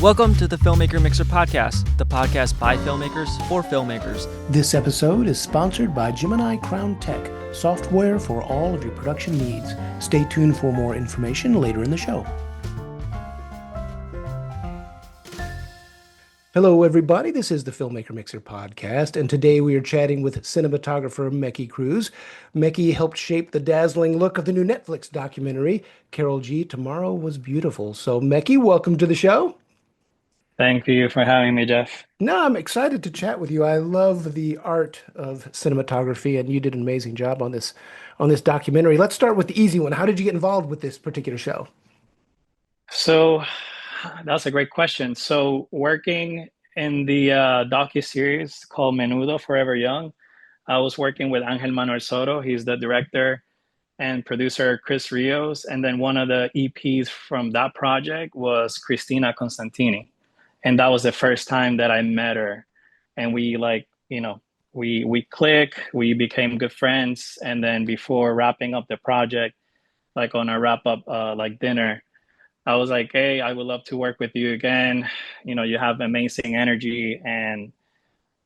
Welcome to the Filmmaker Mixer podcast, the podcast by filmmakers for filmmakers. This episode is sponsored by Gemini Crown Tech, software for all of your production needs. Stay tuned for more information later in the show. Hello, everybody. This is the Filmmaker Mixer podcast, and today we are chatting with cinematographer Mecky Creus. Mecky helped shape the dazzling look of the new Netflix documentary, Karol G, Tomorrow Was Beautiful. So, Mecky, welcome to the show. Thank you for having me, Jeff. No, I'm excited to chat with you. I love the art of cinematography, and you did an amazing job on this documentary. Let's start with the easy one. How did you get involved with this particular show? So that's a great question. So working in the docu-series called Menudo Forever Young, I was working with Angel Manuel Soto. He's the director and producer, Chris Rios. And then one of the EPs from that project was Cristina Constantini. And that was the first time that I met her. And we we click, we became good friends. And then before wrapping up the project, like on a wrap up dinner, I was like, hey, I would love to work with you again. You have amazing energy. And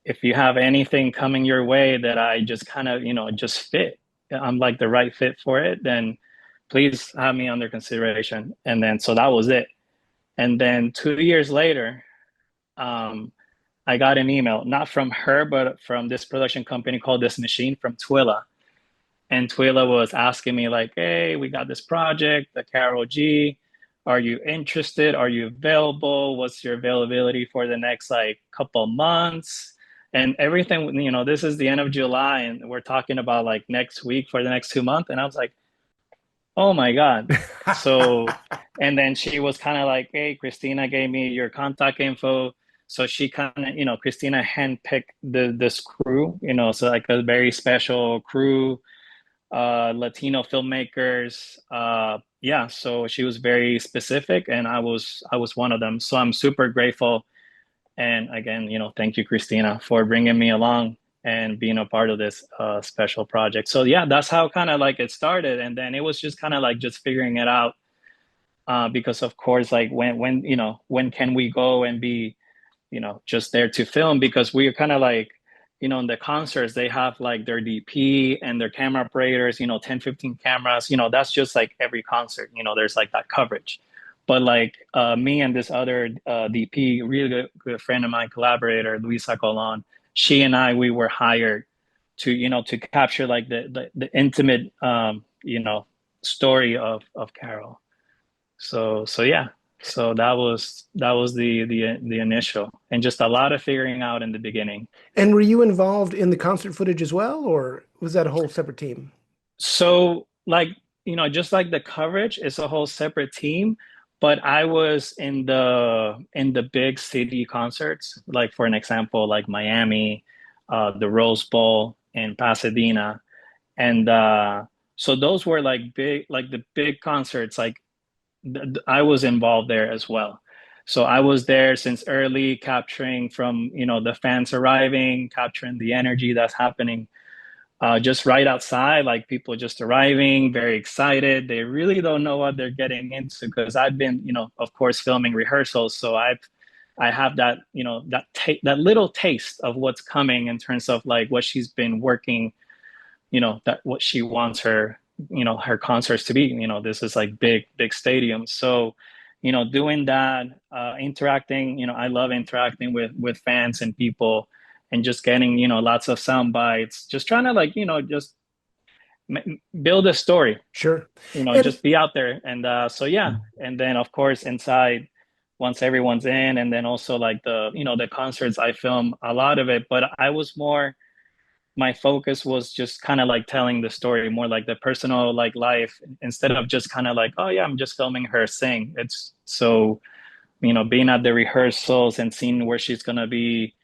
if you have anything coming your way that I just kind of, just fit, I'm like the right fit for it, then please have me under consideration. And then, so that was it. And then 2 years later, I got an email, not from her, but from this production company called This Machine from Twila. And Twila was asking me like, hey, we got this project, the Karol G. Are you interested? Are you available? What's your availability for the next couple months? And everything, this is the end of July and we're talking about like next week for the next 2 months. And I was like, oh my God. So, and then she was kind of like, hey, Christina gave me your contact info. So she kind of, Christina handpicked this crew, so like a very special crew, Latino filmmakers. Yeah, so she was very specific and I was one of them. So I'm super grateful. And again, thank you, Christina, for bringing me along and being a part of this special project. So yeah, that's how kind of like it started. And then it was just kind of like just figuring it out because of course, like when can we go and be, just there to film, because we're kind of like, in the concerts, they have like their DP and their camera operators, 10, 15 cameras, that's just like every concert, there's like that coverage. But like me and this other DP, really good friend of mine, collaborator, Luisa Colon, she and we were hired to, to capture like the intimate, story of Karol. So yeah. So that was the initial, and just a lot of figuring out in the beginning. And were you involved in the concert footage as well, or was that a whole separate team? So like, just like the coverage is a whole separate team, but I was in the big city concerts, like for an example, like Miami, the Rose Bowl in Pasadena. And so those were like the big concerts, like I was involved there as well. So I was there since early, capturing from, the fans arriving, capturing the energy that's happening just right outside, like people just arriving, very excited. They really don't know what they're getting into because I've been, of course, filming rehearsals. So I have that, that little taste of what's coming in terms of like what she's been working, that what she wants her concerts to be. This is like big stadiums. So, doing that, interacting, I love interacting with fans and people and just getting, lots of sound bites, just trying to like, just build a story. Sure. Just be out there. And so, yeah. And then of course, inside, once everyone's in, and then also like the concerts, I film a lot of it, but my focus was just kind of like telling the story more like the personal like life, instead of just kind of like, oh yeah, I'm just filming her sing. It's so, being at the rehearsals and seeing where she's going to be,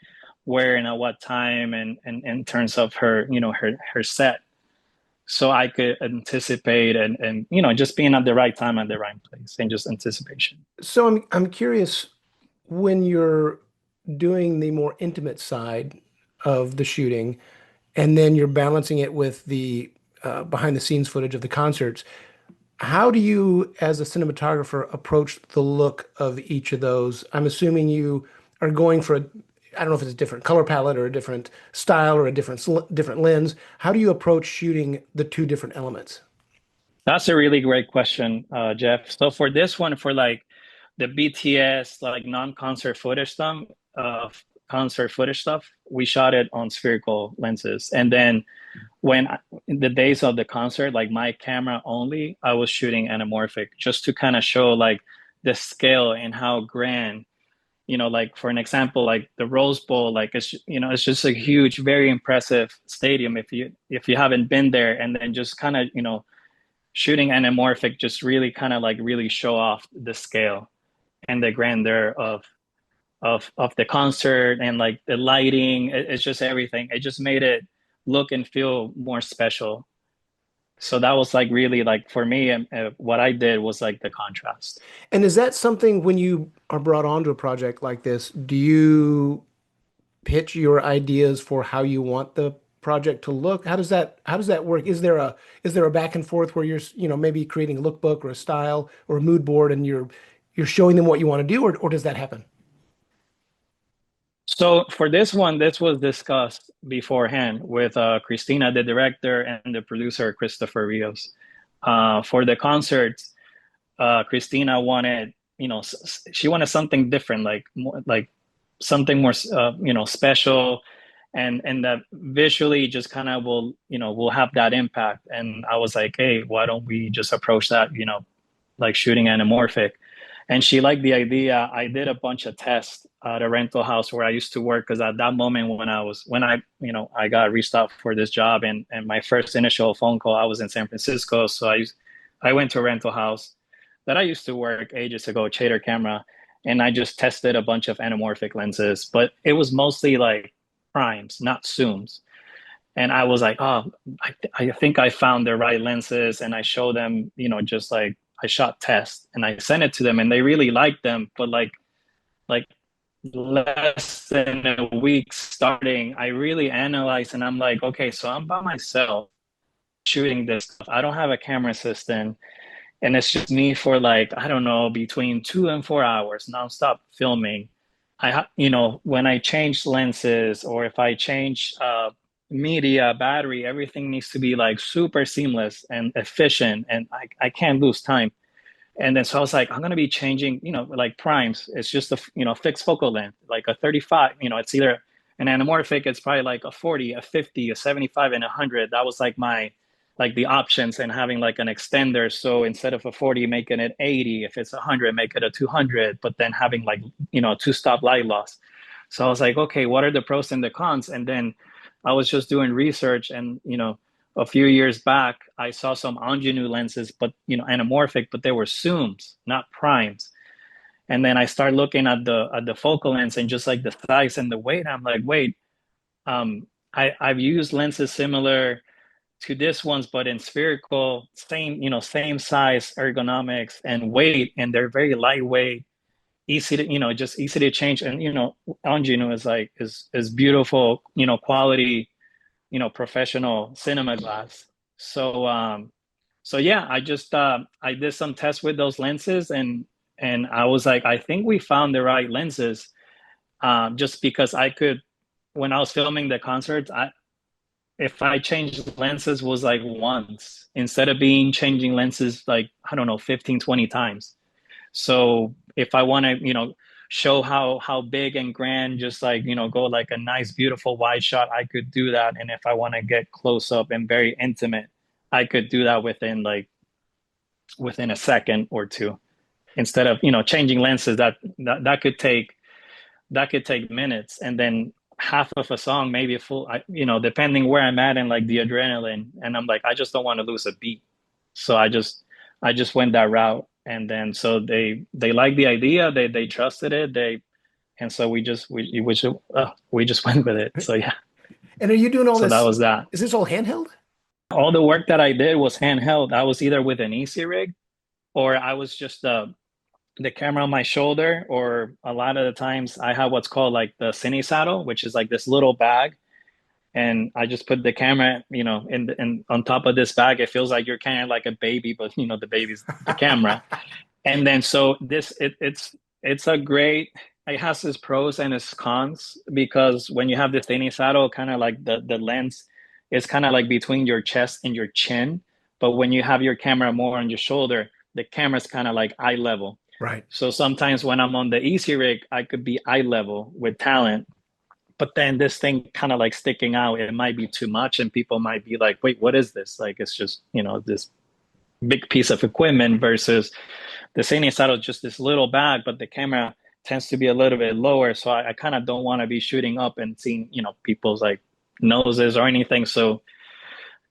where and at what time, and in terms of her, her set. So I could anticipate and just being at the right time at the right place and just anticipation. So I'm curious, when you're doing the more intimate side of the shooting, and then you're balancing it with the behind the scenes footage of the concerts, How do you, as a cinematographer, approach the look of each of those? I'm assuming you are going for I don't know if it's a different color palette or a different style or a different lens. How do you approach shooting the two different elements? That's a really great question, Jeff. So for this one, for like the BTS, like non-concert footage stuff, uh, concert footage stuff, we shot it on spherical lenses. And then in the days of the concert, like my camera only, I was shooting anamorphic just to kind of show like the scale and how grand, like for an example, like the Rose Bowl, like it's just a huge, very impressive stadium if you haven't been there, and then just kind of, shooting anamorphic just really kind of like really show off the scale and the grandeur of the concert and like the lighting. It's just everything. It just made it look and feel more special. So that was like really like for me, what I did was like the contrast. And is that something when you are brought onto a project like this, do you pitch your ideas for how you want the project to look? How does that work? Is there a back and forth where you're, maybe creating a lookbook or a style or a mood board and you're showing them what you want to do, or does that happen? So for this one, this was discussed beforehand with Christina, the director, and the producer, Christopher Rios. For the concerts, Christina wanted, she wanted something different, like more, like something more, special, and that visually just kind of will have that impact. And I was like, hey, why don't we just approach that, like shooting anamorphic? And she liked the idea. I did a bunch of tests at a rental house where I used to work because at that moment when I got reached out for this job, and my first initial phone call, I was in San Francisco, so I went to a rental house that I used to work ages ago, Chater Camera, and I just tested a bunch of anamorphic lenses, but it was mostly like primes, not zooms. And I was like, oh, I think I found the right lenses, and I showed them, just like I shot tests and I sent it to them, and they really liked them. But like less than a week starting, I really analyzed, and I'm like, okay, so I'm by myself shooting this stuff. I don't have a camera assistant, and it's just me for like, I don't know, between 2 and 4 hours nonstop filming. When I change lenses or if I change media, battery, everything needs to be like super seamless and efficient, and I can't lose time. And then so I was like, I'm gonna be changing, like primes. It's just a fixed focal length, like a 35. It's either an anamorphic. It's probably like a 40, a 50, a 75, and 100. That was like the options, and having like an extender. So instead of a 40, making it 80. If it's 100, make it a 200. But then having like two-stop light loss. So I was like, okay, what are the pros and the cons? And then I was just doing research, and a few years back, I saw some ingenue lenses, but anamorphic, but they were zooms, not primes. And then I started looking at the focal length and just like the size and the weight. I'm like, wait, I've used lenses similar to this ones, but in spherical, same size, ergonomics and weight, and they're very lightweight, easy to, just easy to change. And ingenue is beautiful, quality, professional cinema glass. So yeah, I did some tests with those lenses, and I was like, I think we found the right lenses. Just because I could, when I was filming the concerts, if I changed lenses was like once instead of being changing lenses like, I don't know, 15, 20 times. So if I want to, show how big and grand, just like, go like a nice, beautiful wide shot, I could do that. And if I want to get close up and very intimate, I could do that within a second or two, instead of, changing lenses that could take minutes. And then half of a song, maybe a full, depending where I'm at and like the adrenaline. And I'm like, I just don't want to lose a beat. So I just went that route. And then so they liked the idea, they trusted it, and so we just went with it. So yeah, And are you doing all so that this? was that. Is this all handheld? All the work that I did was handheld. I was either with an easy rig, or I was just the camera on my shoulder, or a lot of the times I have what's called like the cine saddle, which is like this little bag, and I just put the camera, in on top of this bag. It feels like you're kind of like a baby, but the baby's the camera. And then so it's a great. It has its pros and its cons because when you have the thin saddle, kind of like the lens is kind of like between your chest and your chin. But when you have your camera more on your shoulder, the camera's kind of like eye level. Right. So sometimes when I'm on the easy rig, I could be eye level with talent, but then this thing kind of like sticking out, it might be too much, and people might be like, "Wait, what is this?" Like it's just this big piece of equipment versus the Cine Saddle, just this little bag, but the camera tends to be a little bit lower. So I kind of don't want to be shooting up and seeing, people's like noses or anything. So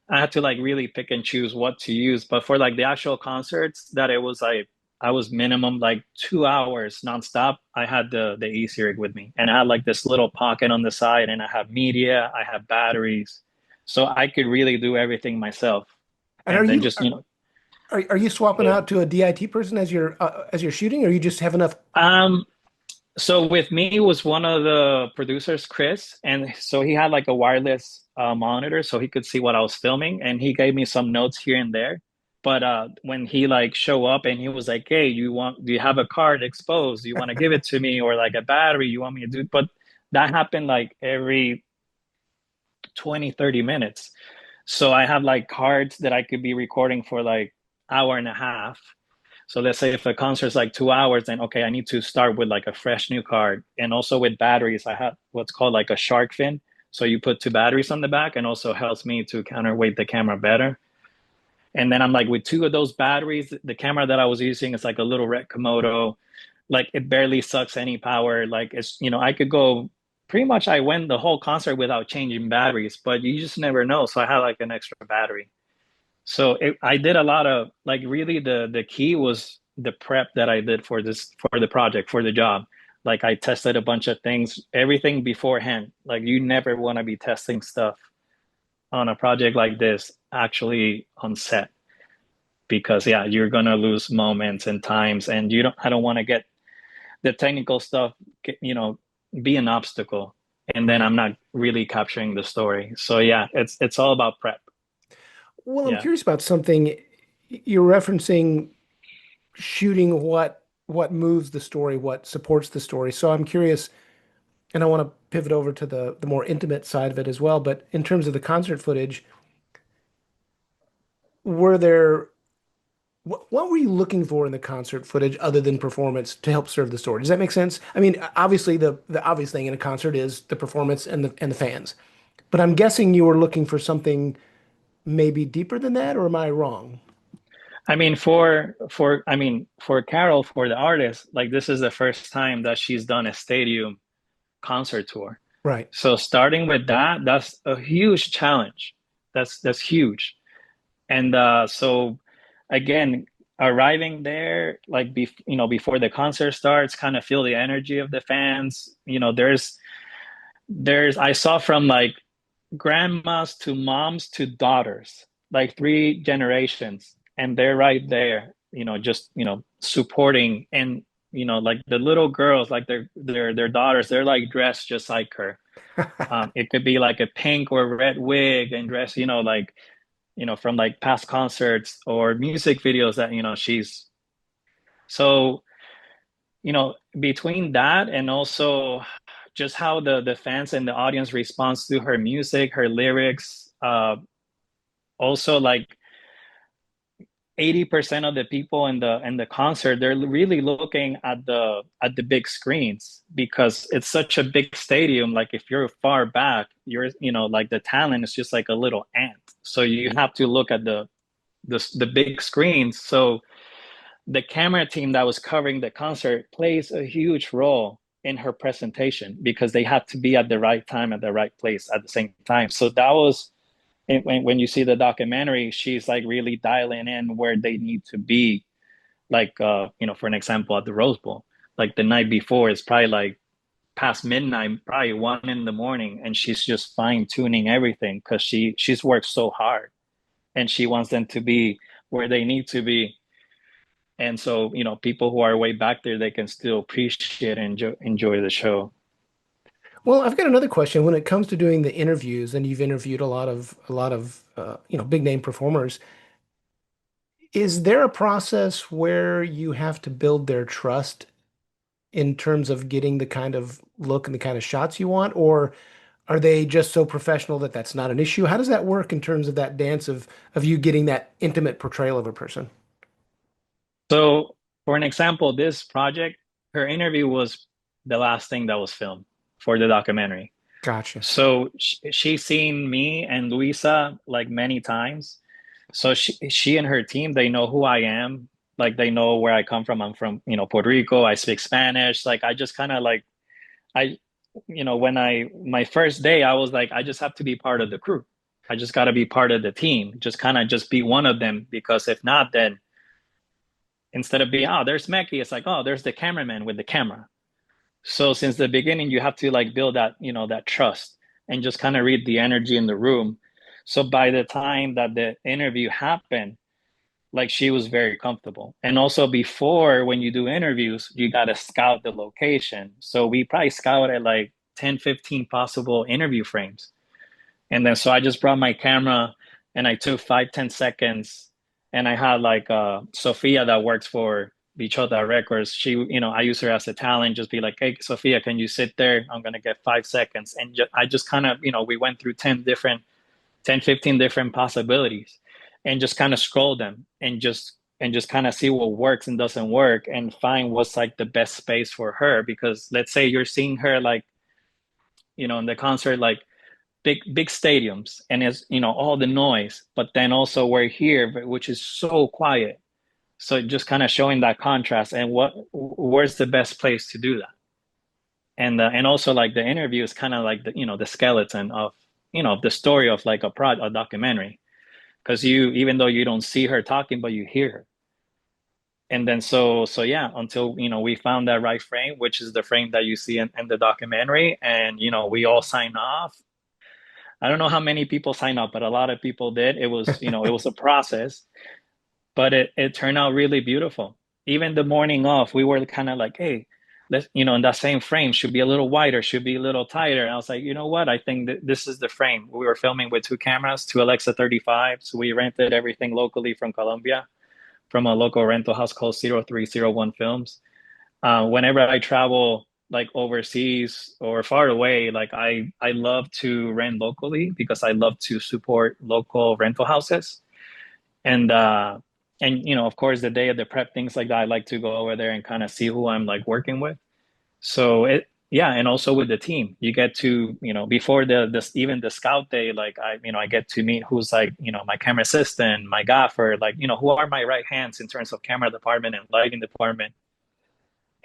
I had to like really pick and choose what to use. But for like the actual concerts that it was like, I was minimum like 2 hours nonstop. I had the e-cig with me, and I had like this little pocket on the side, and I have media, I have batteries. So I could really do everything myself. And And then just, are you swapping yeah. out to a DIT person as you're shooting, or you just have enough? Um, So with me was one of the producers, Chris, and so he had like a wireless monitor, so he could see what I was filming, and he gave me some notes here and there. But when he like show up and he was like, "Hey, do you have a card exposed? Do you want to give it to me, or like a battery? You want me to do?" But that happened like every 20, 30 minutes. So I have like cards that I could be recording for like hour and a half. So let's say if a concert's like 2 hours, then okay, I need to start with like a fresh new card. And also with batteries, I have what's called like a shark fin. So you put two batteries on the back, and also helps me to counterweight the camera better. And then I'm like, with two of those batteries, the camera that I was using is like a little red Komodo. Like it barely sucks any power. Like it's, I could go pretty much, I went the whole concert without changing batteries, but you just never know. So I had like an extra battery. So I did a lot of like, really the key was the prep that I did for the project, for the job. Like I tested a bunch of things, everything beforehand. Like you never want to be testing stuff on a project like this actually on set, because yeah, you're gonna lose moments and times, and I don't want to get the technical stuff, be an obstacle, and then Right. I'm not really capturing the story. So yeah, it's all about prep. Well, I'm Yeah. curious about something. You're referencing shooting what moves the story, what supports the story. So I'm curious, and I want to pivot over to the more intimate side of it as well. But in terms of the concert footage, were there what were you looking for in the concert footage other than performance to help serve the story? Does that make sense? I mean, obviously the obvious thing in a concert is the performance and the fans. But I'm guessing you were looking for something maybe deeper than that, or am I wrong? I mean, for Karol, for the artist, like this is the first time that she's done a stadium concert tour. Right. So starting with that, that's a huge challenge. That's huge. And so again, arriving there, like before the concert starts, kind of feel the energy of the fans. There's I saw from like grandmas to moms to daughters, like three generations, and they're right there, just supporting. And like the little girls, like their daughters, they're like dressed just like her. It could be like a pink or red wig and dress, like from like past concerts or music videos that she's. So between that and also just how the fans and the audience responds to her music, her lyrics, also like 80% of the people in the concert, they're really looking at the big screens because it's such a big stadium. Like if you're far back, you're like the talent is just like a little ant. So you have to look at the big screens. So the camera team that was covering the concert plays a huge role in her presentation because they have to be at the right time at the right place at the same time. So that was when you see the documentary, she's like really dialing in where they need to be. Like for an example, at the Rose Bowl, like the night before, it's probably like past midnight, probably 1 in the morning, and she's just fine tuning everything because she's worked so hard, and she wants them to be where they need to be. And so people who are way back there, they can still appreciate and enjoy the show. Well, I've got another question. When it comes to doing the interviews, and you've interviewed a lot of big name performers, is there a process where you have to build their trust in terms of getting the kind of look and the kind of shots you want, or are they just so professional that that's not an issue? How does that work in terms of that dance of you getting that intimate portrayal of a person? So, for an example, this project, her interview was the last thing that was filmed for the documentary. Gotcha. So she's seen me and Luisa like many times. So she and her team, they know who I am. Like they know where I come from. I'm from, Puerto Rico. I speak Spanish. Like I just kind of like I, when my first day, I was like, I just have to be part of the crew. I just got to be part of the team. Just kind of just be one of them because if not, then instead of being, oh, there's Mecky, it's like, oh, there's the cameraman with the camera. So since the beginning, you have to like build that, that trust and just kind of read the energy in the room. So by the time that the interview happened, like she was very comfortable. And also before when you do interviews, you got to scout the location. So we probably scouted like 10, 15 possible interview frames. And then so I just brought my camera and I took 5, 10 seconds and I had like Sophia that works for Bichota Records. She, I use her as a talent, just be like, hey, Sophia, can you sit there? I'm gonna get 5 seconds. And I just kind of, we went through 10, 15 different possibilities and just kind of scroll them and just kind of see what works and doesn't work and find what's like the best space for her. Because let's say you're seeing her like, in the concert, like big stadiums and it's all the noise, but then also we're here which is so quiet, so just kind of showing that contrast and where's the best place to do that. And also like the interview is kind of like the skeleton of the story of like a documentary, because you, even though you don't see her talking, but you hear her. And then so yeah, until we found that right frame, which is the frame that you see in the documentary, and we all sign off. I don't know how many people signed up, but a lot of people did. It was, it was a process, but it turned out really beautiful. Even the morning off, we were kind of like, hey, let's, in that same frame should be a little wider, should be a little tighter. And I was like, you know what? I think that this is the frame. We were filming with two cameras, two Alexa 35. So we rented everything locally from Colombia, from a local rental house called 0301 Films. Whenever I travel like overseas or far away, like I love to rent locally because I love to support local rental houses. And of course the day of the prep, things like that, I like to go over there and kind of see who I'm like working with. So yeah, and also with the team, you get to, before this even the scout day, like I get to meet who's like, my camera assistant, my gaffer, like, who are my right hands in terms of camera department and lighting department,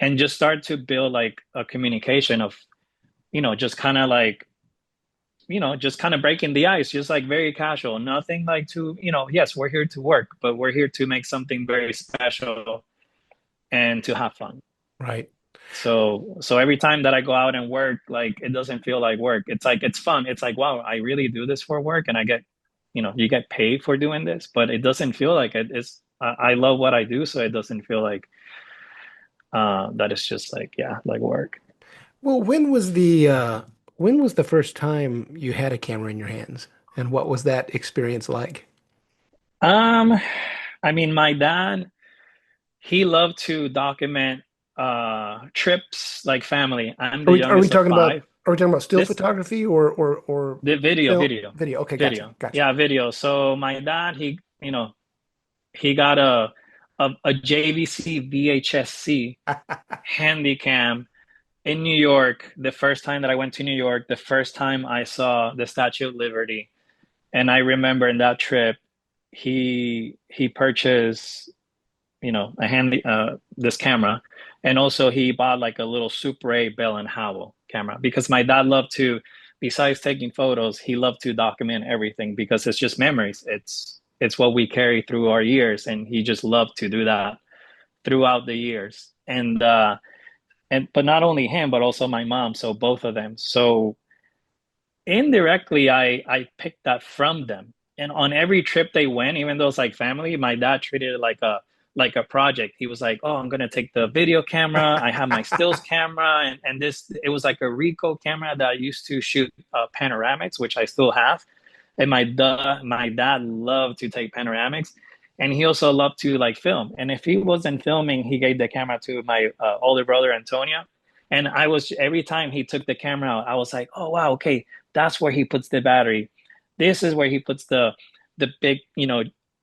and just start to build like a communication of, just kind of like, just kind of breaking the ice, just like very casual, nothing like to, yes, we're here to work, but we're here to make something very special and to have fun. Right. So every time that I go out and work, like it doesn't feel like work. It's like it's fun. It's like, wow, I really do this for work and I get, you get paid for doing this, but it doesn't feel like it. It's I love what I do, so it doesn't feel like that it's just like, yeah, like work. Well, when was the first time you had a camera in your hands, and what was that experience like? Um, I mean, my dad, he loved to document trips like family. I'm Are the we youngest of talking about five. still This photography or the video, film video, video? Okay, gotcha, video. gotcha. Yeah, video. So my dad, he got a JVC VHS-C Handycam in New York. The first time that I went to New York, the first time I saw the Statue of Liberty, and I remember in that trip, he purchased a handy this camera, and also he bought like a little Super 8 Bell and Howell camera because my dad loved to, besides taking photos, he loved to document everything because it's just memories. It's what we carry through our years, and he just loved to do that throughout the years. And but not only him, but also my mom. So both of them. So indirectly, I picked that from them. And on every trip they went, even though it's like family, my dad treated it like a project. He was like, oh, I'm gonna take the video camera. I have my stills camera, and this, it was like a Ricoh camera that I used to shoot panoramics, which I still have. And my dad loved to take panoramics, and he also loved to like film. And if he wasn't filming, he gave the camera to my older brother Antonio. And I was, every time he took the camera out, I was like, oh wow, okay, that's where he puts the battery. This is where he puts the big,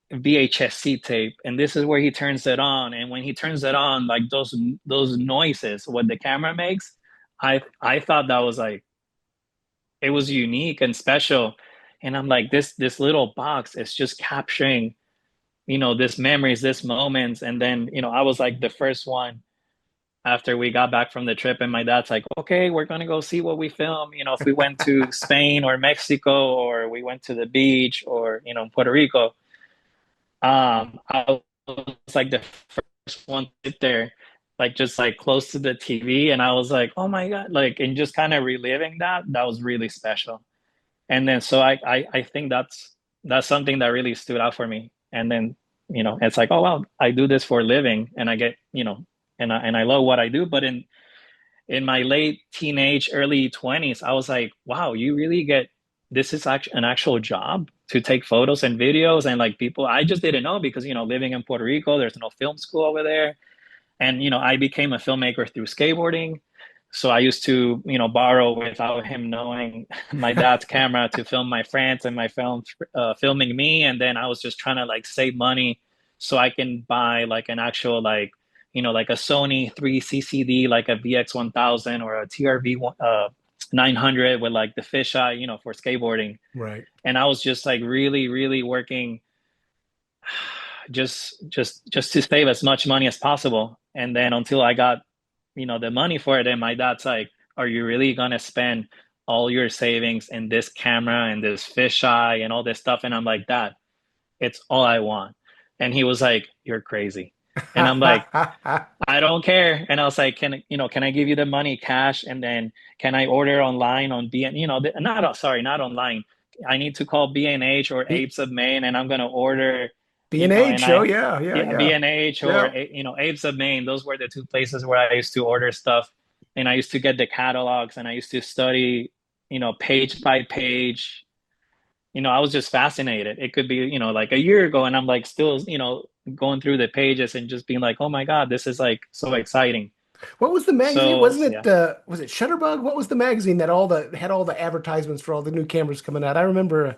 VHS-C tape, and this is where he turns it on. And when he turns it on, like those noises, what the camera makes, I thought that was like, it was unique and special. And I'm like, this little box is just capturing, this memories, this moments. And then, I was like the first one after we got back from the trip, and my dad's like, okay, we're gonna go see what we film. If we went to Spain or Mexico, or we went to the beach, or Puerto Rico. I was like the first one to sit there, like just like close to the TV, and I was like, oh my God, like, and just kind of reliving that was really special. And then so I think that's something that really stood out for me. And then, it's like, oh wow, I do this for a living, and I get, and I love what I do. But in my late teenage, early 20s, I was like, wow, you really get, this is actually an actual job to take photos and videos. And like, people, I just didn't know, because, living in Puerto Rico, there's no film school over there. And, I became a filmmaker through skateboarding. So I used to, borrow, without him knowing, my dad's camera to film my friends, and my film filming me. And then I was just trying to like save money so I can buy like an actual, like, like a Sony 3 CCD, like a VX1000 or a TRV 900 with like the fisheye, for skateboarding. Right. And I was just like really, really working just to save as much money as possible. And then until I got, the money for it, and my dad's like, are you really gonna spend all your savings in this camera and this fisheye and all this stuff? And I'm like, Dad, it's all I want. And he was like, you're crazy. And I'm like, I don't care. And I was like, can I give you the money cash? And then can I order online on not online. I need to call B&H or B Apes of Maine, and I'm going to order, and B&H. Oh yeah, yeah, yeah, yeah, B&H or, yeah. Apes of Maine. Those were the two places where I used to order stuff. And I used to get the catalogs, and I used to study, page by page. I was just fascinated. It could be, like a year ago, and I'm like still, going through the pages and just being like, oh my God, this is like so exciting. What was the magazine? So Wasn't yeah, it was it Shutterbug? What was the magazine that all the had all the advertisements for all the new cameras coming out? I remember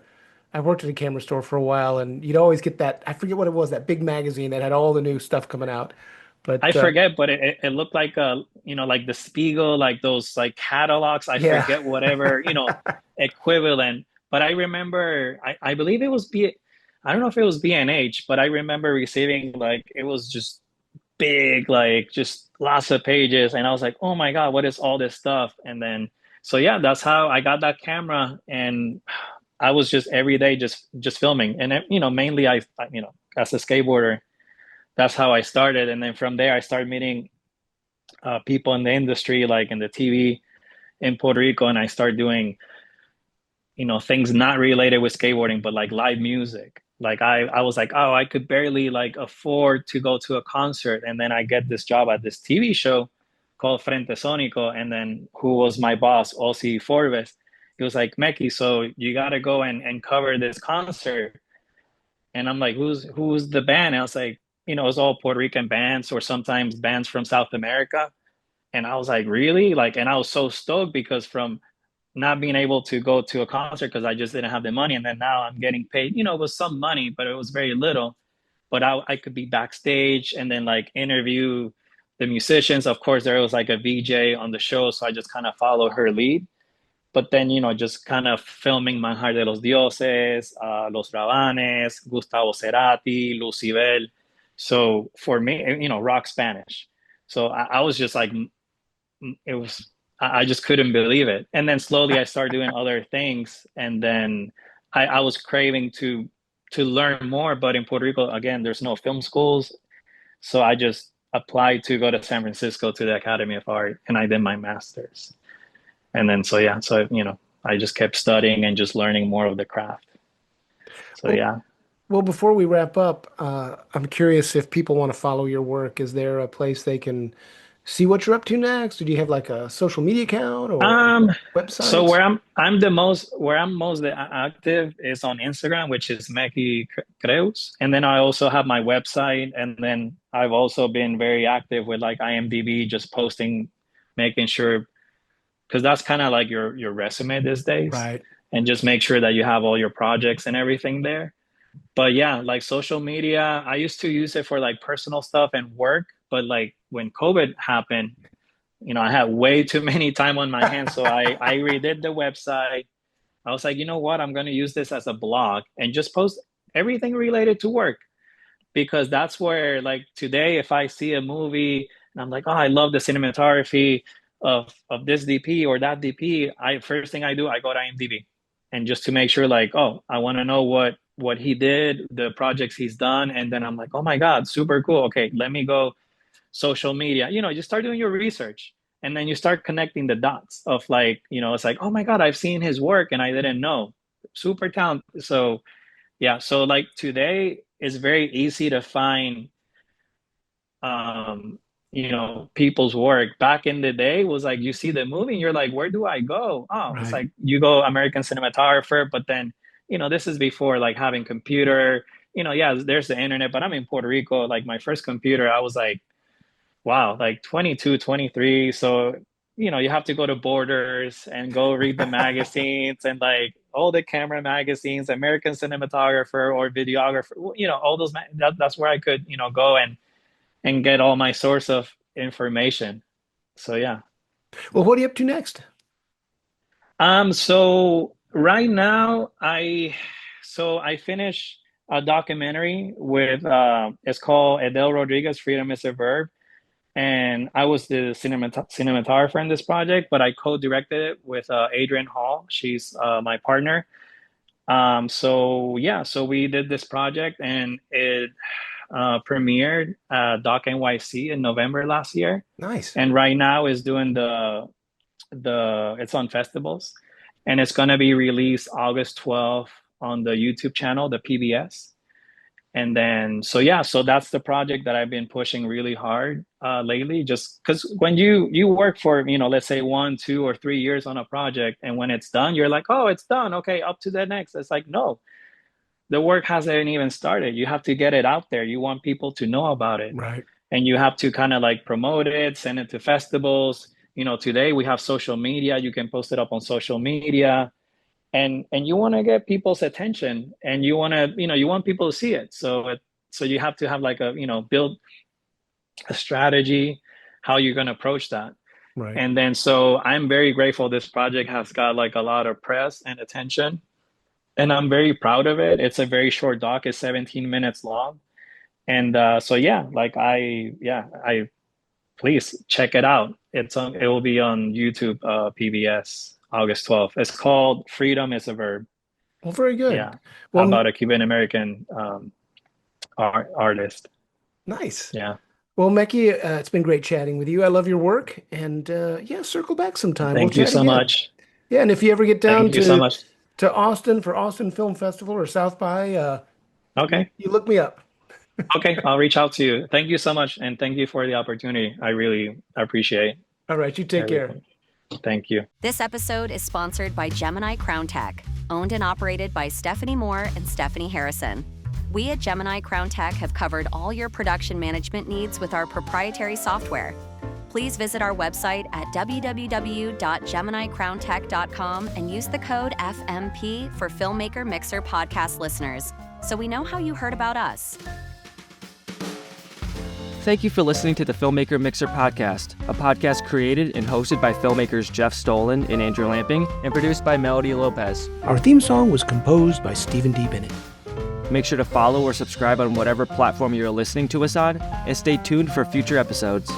I worked at a camera store for a while, and you'd always get that. I forget what it was, that big magazine that had all the new stuff coming out. I But forget, but it looked like like the Spiegel, like those like catalogs. I yeah, forget whatever, equivalent. But I remember, I believe it was I don't know if it was B&H, but I remember receiving, like, it was just big, like just lots of pages. And I was like, oh my God, what is all this stuff? And then, so yeah, that's how I got that camera. And I was just every day just filming. And, mainly as a skateboarder, that's how I started. And then from there, I started meeting people in the industry, like in the TV in Puerto Rico. And I started doing, things not related with skateboarding, but like live music. Like I was like, oh, I could barely like afford to go to a concert. And then I get this job at this TV show called Frente Sónico. And then who was my boss, Ozzy Forbes, he was like, Mecky, so you got to go and cover this concert. And I'm like, who's the band? And I was like, it's all Puerto Rican bands, or sometimes bands from South America. And I was like, really? Like, and I was so stoked, because from not being able to go to a concert because I just didn't have the money. And then now I'm getting paid, it was some money, but it was very little. But I could be backstage and then like interview the musicians. Of course, there was like a VJ on the show, so I just kind of follow her lead. But then, just kind of filming Manjar de los Dioses, Los Rabanes, Gustavo Cerati, Lucibel. So for me, rock Spanish. So I was just like, it was, I just couldn't believe it. And then slowly I started doing other things. And then I was craving to learn more. But in Puerto Rico, again, there's no film schools. So I just applied to go to San Francisco to the Academy of Art, and I did my master's. And then, so yeah, so, I just kept studying and just learning more of the craft. So well, yeah. Well, before we wrap up, I'm curious if people want to follow your work. Is there a place they can see what you're up to next? Or do you have like a social media account or Um, so websites? where I'm most active is on Instagram, which is Mecky Creus, and then I also have my website, and then I've also been very active with like IMDb, just posting, making sure because that's kind of like your resume these days, Right. and just make sure that you have all your projects and everything there. But yeah, like social media, I used to use it for like personal stuff and work, but like when COVID happened, I had way too many time on my hands. So I redid the website. I was like, you know what? I'm going to use this as a blog and just post everything related to work because that's where like today, if I see a movie and I'm like, oh, I love the cinematography of this DP or that DP, I first thing I do, I go to IMDb and just to make sure like, oh, I want to know what he did, the projects he's done, and then I'm like, oh my God, super cool. Okay, let me go social media. You start doing your research and then you start connecting the dots of like, it's like, oh my God, I've seen his work and I didn't know. Super talented. So yeah, so like today it's very easy to find people's work. Back in the day was like you see the movie and you're like, where do I go? Oh, it's Right. like you go American cinematographer, but then, this is before like having computer, yeah, there's the internet, but I'm in Puerto Rico. Like my first computer, I was like, wow, like 22, 23. So, you have to go to Borders and go read the magazines and like all the camera magazines, American cinematographer or videographer, all those, that's where I could, go and get all my source of information. So yeah. Well, what are you up to next? So right now I finished a documentary with it's called Adele Rodriguez, Freedom is a Verb. And I was the cinematographer in this project, but I co-directed it with Adrienne Hall. She's my partner. So yeah, so we did this project and it premiered Doc NYC in November last year. Nice. And right now is doing it's on festivals and it's going to be released August 12th on the YouTube channel, the PBS. And then, so yeah, so that's the project that I've been pushing really hard lately, just because when you work for, let's say 1, 2, or 3 years on a project, and when it's done, you're like, oh, it's done. Okay, up to the next. It's like, no, the work hasn't even started. You have to get it out there. You want people to know about it. Right. And you have to kind of like promote it, send it to festivals. Today we have social media. You can post it up on social media and you want to get people's attention and you want to you want people to see it, so you have to have like build a strategy how you're going to approach that. Right. And then so I'm very grateful this project has got like a lot of press and attention and I'm very proud of it. It's a very short doc, it's 17 minutes long. And so yeah, like I please check it out. It will be on YouTube, PBS, August 12th. It's called Freedom is a Verb. Well, very good. Yeah, Well, about a Cuban American artist. nice. Yeah, Well, Mecky, it's been great chatting with you. I love your work, and yeah, circle back sometime. We'll thank you chat so again. much. Yeah, and if you ever get down Thank you so much. to Austin for Austin Film Festival or South by, Okay, you look me up. okay, I'll reach out to you. Thank you so much, and thank you for the opportunity. I really appreciate All right, you take care. everything. Thank you. This episode is sponsored by Gemini Crown Tech, owned and operated by Stephanie Moore and Stephanie Harrison. We at Gemini Crown Tech have covered all your production management needs with our proprietary software. Please visit our website at www.geminicrowntech.com and use the code FMP for Filmmaker Mixer podcast listeners, so we know how you heard about us. Thank you for listening to the Filmmaker Mixer podcast, a podcast created and hosted by filmmakers Jeff Stolen and Andrew Lamping and produced by Melody Lopez. Our theme song was composed by Stephen D. Bennett. Make sure to follow or subscribe on whatever platform you're listening to us on, and stay tuned for future episodes.